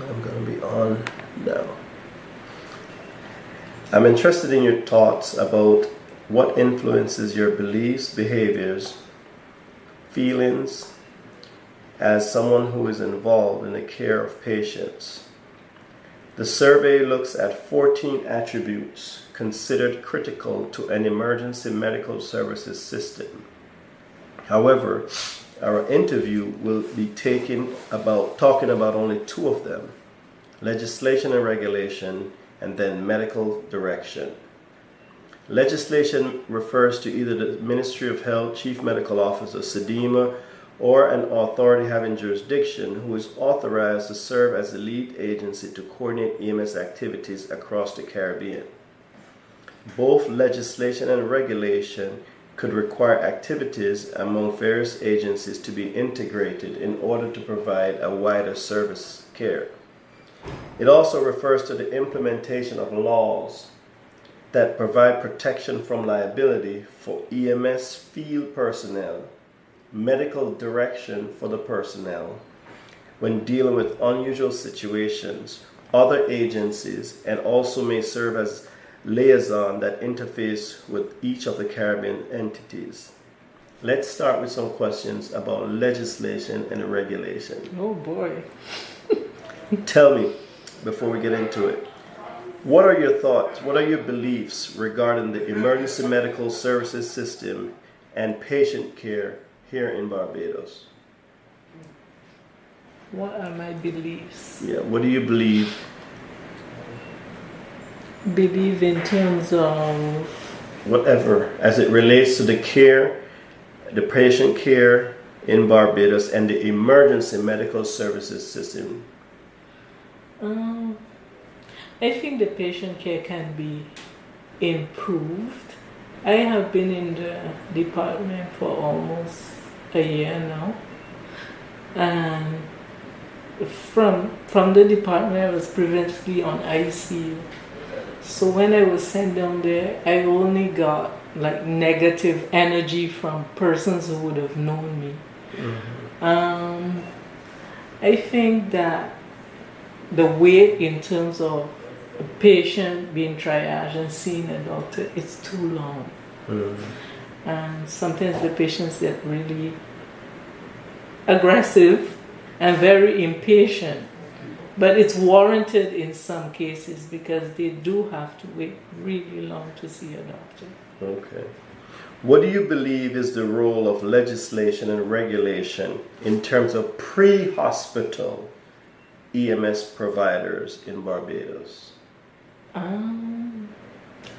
I'm going to be on now. I'm interested in your thoughts about what influences your beliefs, behaviors, feelings as someone who is involved in the care of patients. The survey looks at 14 attributes considered critical to an emergency medical services system. However, our interview will be talking about only two of them: legislation and regulation, and then medical direction. Legislation refers to either the Ministry of Health, Chief Medical Officer, CDEMA, or an authority having jurisdiction who is authorized to serve as the lead agency to coordinate EMS activities across the Caribbean. Both legislation and regulation could require activities among various agencies to be integrated in order to provide a wider service care. It also refers to the implementation of laws that provide protection from liability for EMS field personnel, medical direction for the personnel when dealing with unusual situations, other agencies, and also may serve as liaison that interface with each of the Caribbean entities. Let's start with some questions about legislation and regulation. Oh boy. Tell me, before we get into it, what are your thoughts, what are your beliefs regarding the emergency medical services system and patient care here in Barbados? What are my beliefs? Yeah, what do you believe? Believe in terms of Whatever, as it relates to the care, the patient care in Barbados and the emergency medical services system. I think the patient care can be improved. I have been in the department for almost a year now, and from the department I was previously on ICU. So when I was sent down there, I only got like negative energy from persons who would have known me. Mm-hmm. I think that the wait in terms of a patient being triaged and seeing a doctor, it's too long. Mm-hmm. And sometimes the patients get really aggressive and very impatient. But it's warranted in some cases because they do have to wait really long to see a doctor. Okay. What do you believe is the role of legislation and regulation in terms of pre-hospital EMS providers in Barbados? I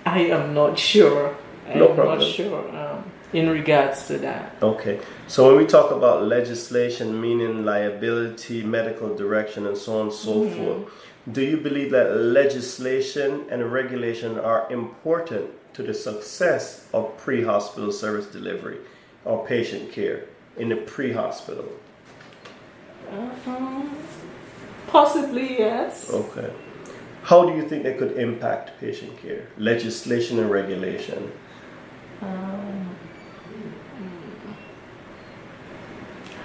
am not sure. No problem. Not sure in regards to that. Okay. So when we talk about legislation, meaning liability, medical direction, and so on and so forth, do you believe that legislation and regulation are important to the success of pre-hospital service delivery or patient care in the pre-hospital? Possibly, yes. Okay. How do you think they could impact patient care, legislation and regulation?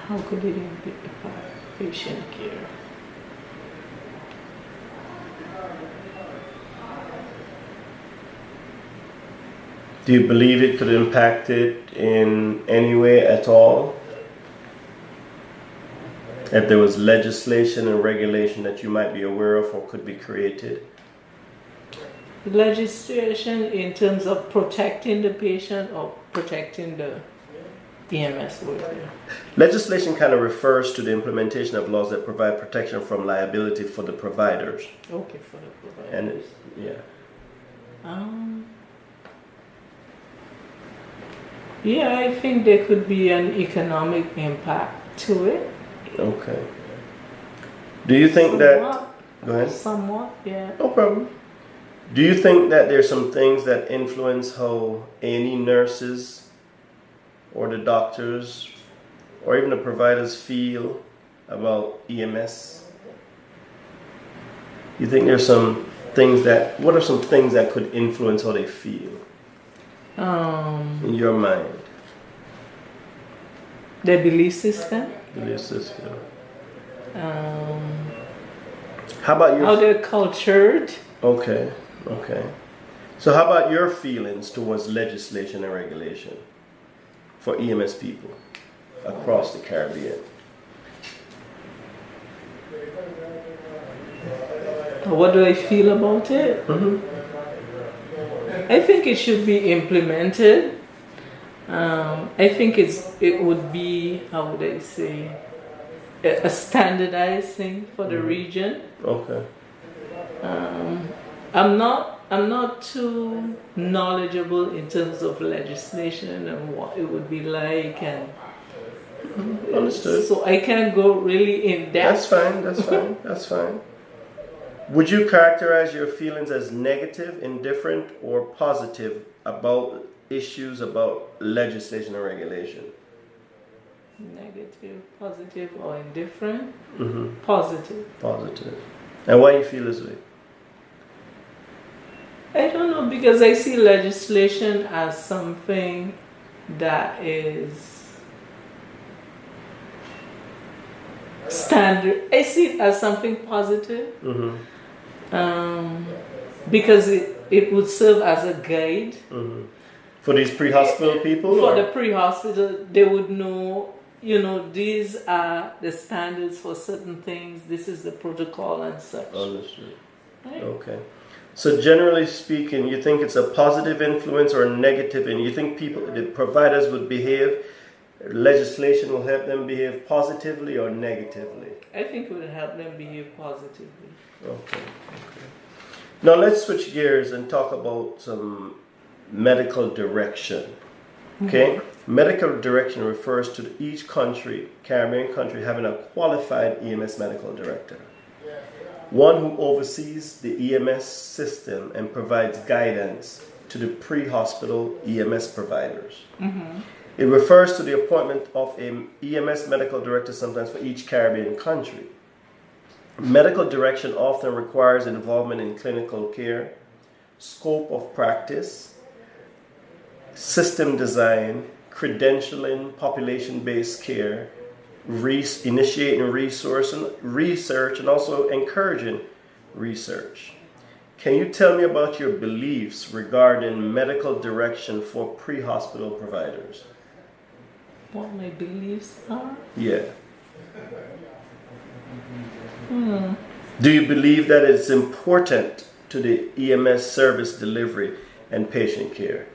How could it impact patient care? Do you believe it could impact it in any way at all? If there was legislation and regulation that you might be aware of or could be created? Legislation in terms of protecting the patient or protecting the EMS worker? Legislation kind of refers to the implementation of laws that provide protection from liability for the providers. Okay, for the providers. And yeah, I think there could be an economic impact to it. Okay. Do you think that... Go ahead. Somewhat, yeah. No problem. Do you think that there's some things that influence how A&E nurses or the doctors or even the providers feel about EMS? You think there's some things that... What are some things that could influence how they feel? In your mind? The belief system? Belief system. How about how your they're cultured. okay, okay. So how about your feelings towards legislation and regulation for EMS people across the Caribbean? What do I feel about it? Mm-hmm. I think it should be implemented. I think it would be, how would I say, a standardized thing for the region. Okay. I'm not too knowledgeable in terms of legislation and what it would be like, and Understood. so I can't go really in That's depth. fine. That's fine. That's fine. Would you characterize your feelings as negative, indifferent, or positive about issues about legislation and regulation? Negative, positive, or indifferent? Mm-hmm. Positive. Positive. And why you feel this way? I don't know, because I see legislation as something that is standard. I see it as something positive. Mm-hmm. Because it would serve as a guide. Mm-hmm. For these pre-hospital people? For or? the pre-hospital, they would know, these are the standards for certain things, this is the protocol and such. Understood. Right? Okay. So generally speaking, you think it's a positive influence or a negative, and you think the providers would behave, legislation will help them behave positively or negatively? I think it would help them behave positively. Okay. Now let's switch gears and talk about some medical direction. Okay? Medical direction refers to each country, Caribbean country, having a qualified EMS medical director. One who oversees the EMS system and provides guidance to the pre-hospital EMS providers. It refers to the appointment of an EMS medical director sometimes for each Caribbean country. Medical direction often requires involvement in clinical care, scope of practice, system design, credentialing, population-based care, initiating research, and also encouraging research. Can you tell me about your beliefs regarding medical direction for pre-hospital providers? What my beliefs are? Yeah. Do you believe that it's important to the EMS service delivery and patient care?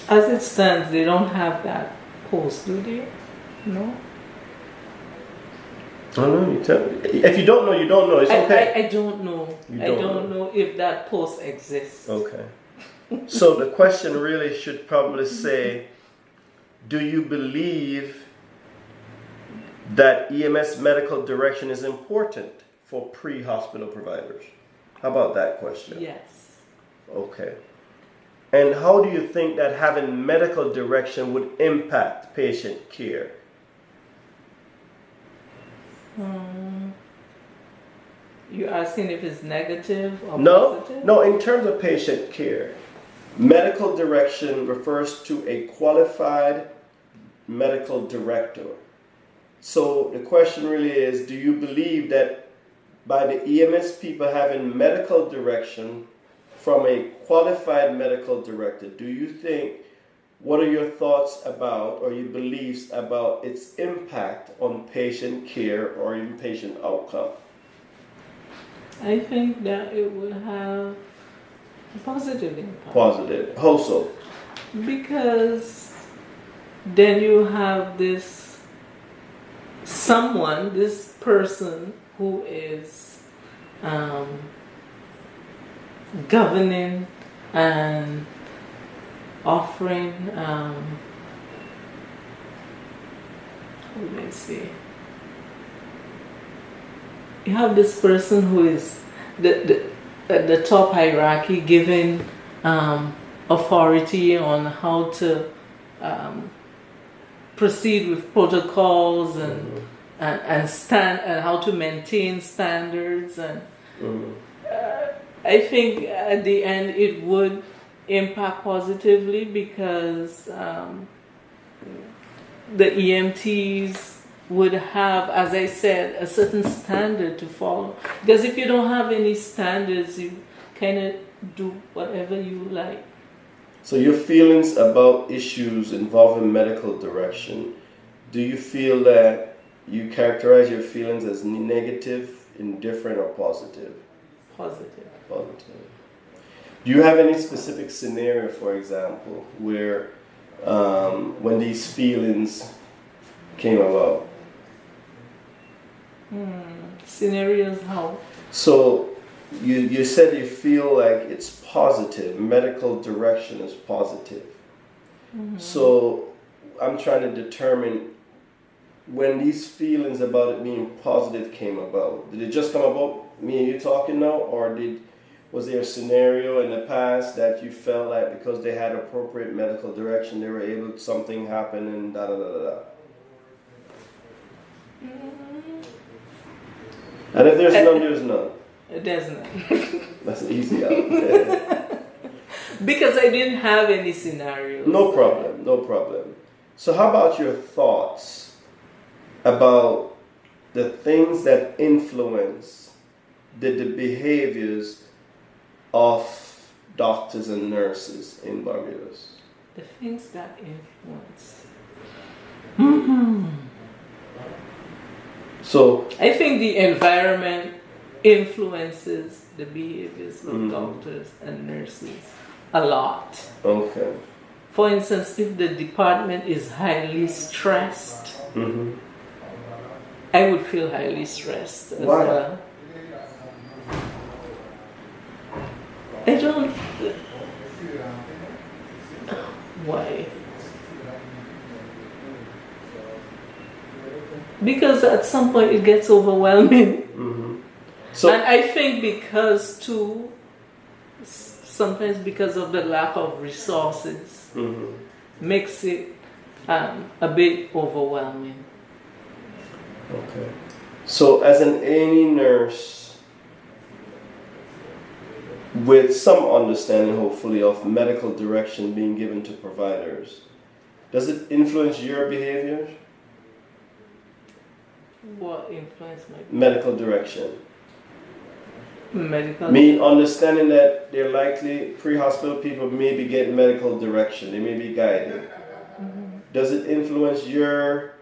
As it stands, they don't have that post, do they? No? I don't know. You tell me. If you don't know, you don't know. It's okay. I don't know. You I don't don't know if that post exists. Okay. So the question really should probably say, do you believe that EMS medical direction is important for pre-hospital providers? How about that question? Yes. Okay. And how do you think that having medical direction would impact patient care? You're asking if it's negative or positive? No, in terms of patient care, medical direction refers to a qualified medical director. So the question really is, do you believe that by the EMS people having medical direction from a qualified medical director, do you think, what are your thoughts about or your beliefs about its impact on patient care or even patient outcome? I think that it will have a positive impact. Positive. How so? Because then you have this person who is governing and offering, how do I say? You have this person who is at the top hierarchy, giving authority on how to proceed with protocols and how to maintain standards, and I think at the end it would impact positively because the EMTs would have, as I said, a certain standard to follow. Because if you don't have any standards, you kind of do whatever you like. So your feelings about issues involving medical direction, do you feel that you characterize your feelings as negative, indifferent, or positive? Positive. Positive. Do you have any specific scenario, for example, where when these feelings came about? Scenarios how? So you said you feel like it's positive, medical direction is positive. So I'm trying to determine when these feelings about it being positive came about. Did it just come about me and you talking now, or was there a scenario in the past that you felt like because they had appropriate medical direction, they were able, something happened and da da da da da? And if there's none, there's none. There's none. That's an easy out. Because I didn't have any scenarios. No problem, no problem. So how about your thoughts about the things that influence the behaviors of doctors and nurses in Barbados? The things that influence. So I think the environment influences the behaviors of doctors and nurses a lot. okay. For instance, if the department is highly stressed, I would feel highly stressed as Why? well. I don't. Why? Because at some point it gets overwhelming. So And I think because too, sometimes because of the lack of resources, makes it a bit overwhelming. okay. So as an A&E nurse, with some understanding hopefully of medical direction being given to providers, does it influence your behavior? What influence my Medical direction. medical? Me understanding that they're likely pre-hospital people may be getting medical direction, they may be guided. Does it influence your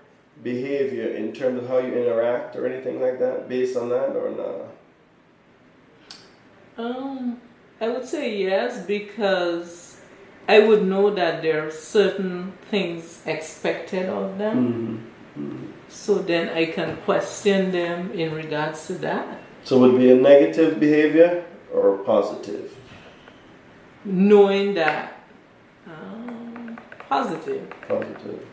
behavior in terms of how you interact or anything like that based on that or not? I would say yes, because I would know that there are certain things expected of them. So then I can question them in regards to that. So would it be a negative behavior or positive? Knowing that, positive. Positive.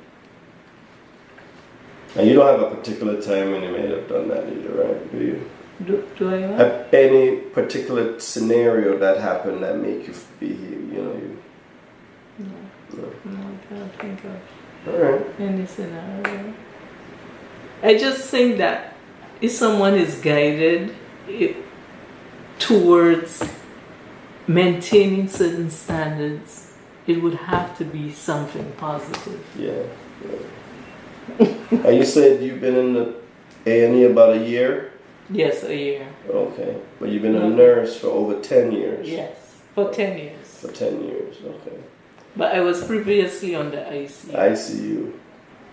And you don't have a particular time when you may have done that either, right? Do you? Do I what? Have any particular scenario that happened that make you behave, you? No, I can't think of All right. any scenario. I just think that if someone is guided towards maintaining certain standards, it would have to be something positive. Yeah. And you said you've been in the A&E about a year? Yes, a year. Okay. But you've been a nurse for over 10 years? Yes, for 10 years. For 10 years, okay. But I was previously on the ICU. ICU.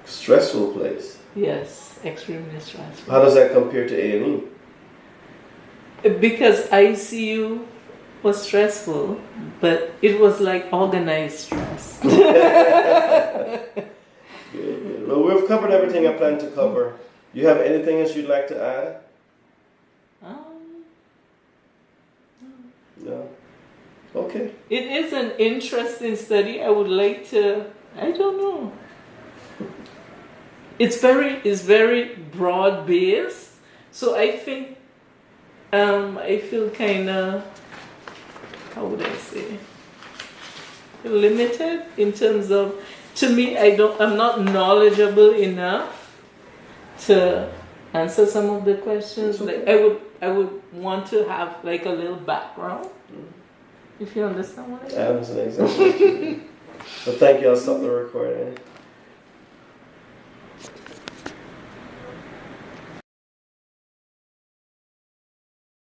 Stressful place. Yes, extremely stressful. How does that compare to A&E? Because ICU was stressful, but it was like organized stress. Good. Well, we've covered everything I plan to cover. You have anything else you'd like to add? No. Okay. It is an interesting study. I would like to. I don't know. It's very broad based. So I think I feel kind of, how would I say, limited in terms of, to me, I'm not knowledgeable enough to answer some of the questions. Okay. Like I would want to have like a little background. If you understand what I mean. I understand exactly. But thank you. I'll stop the recording.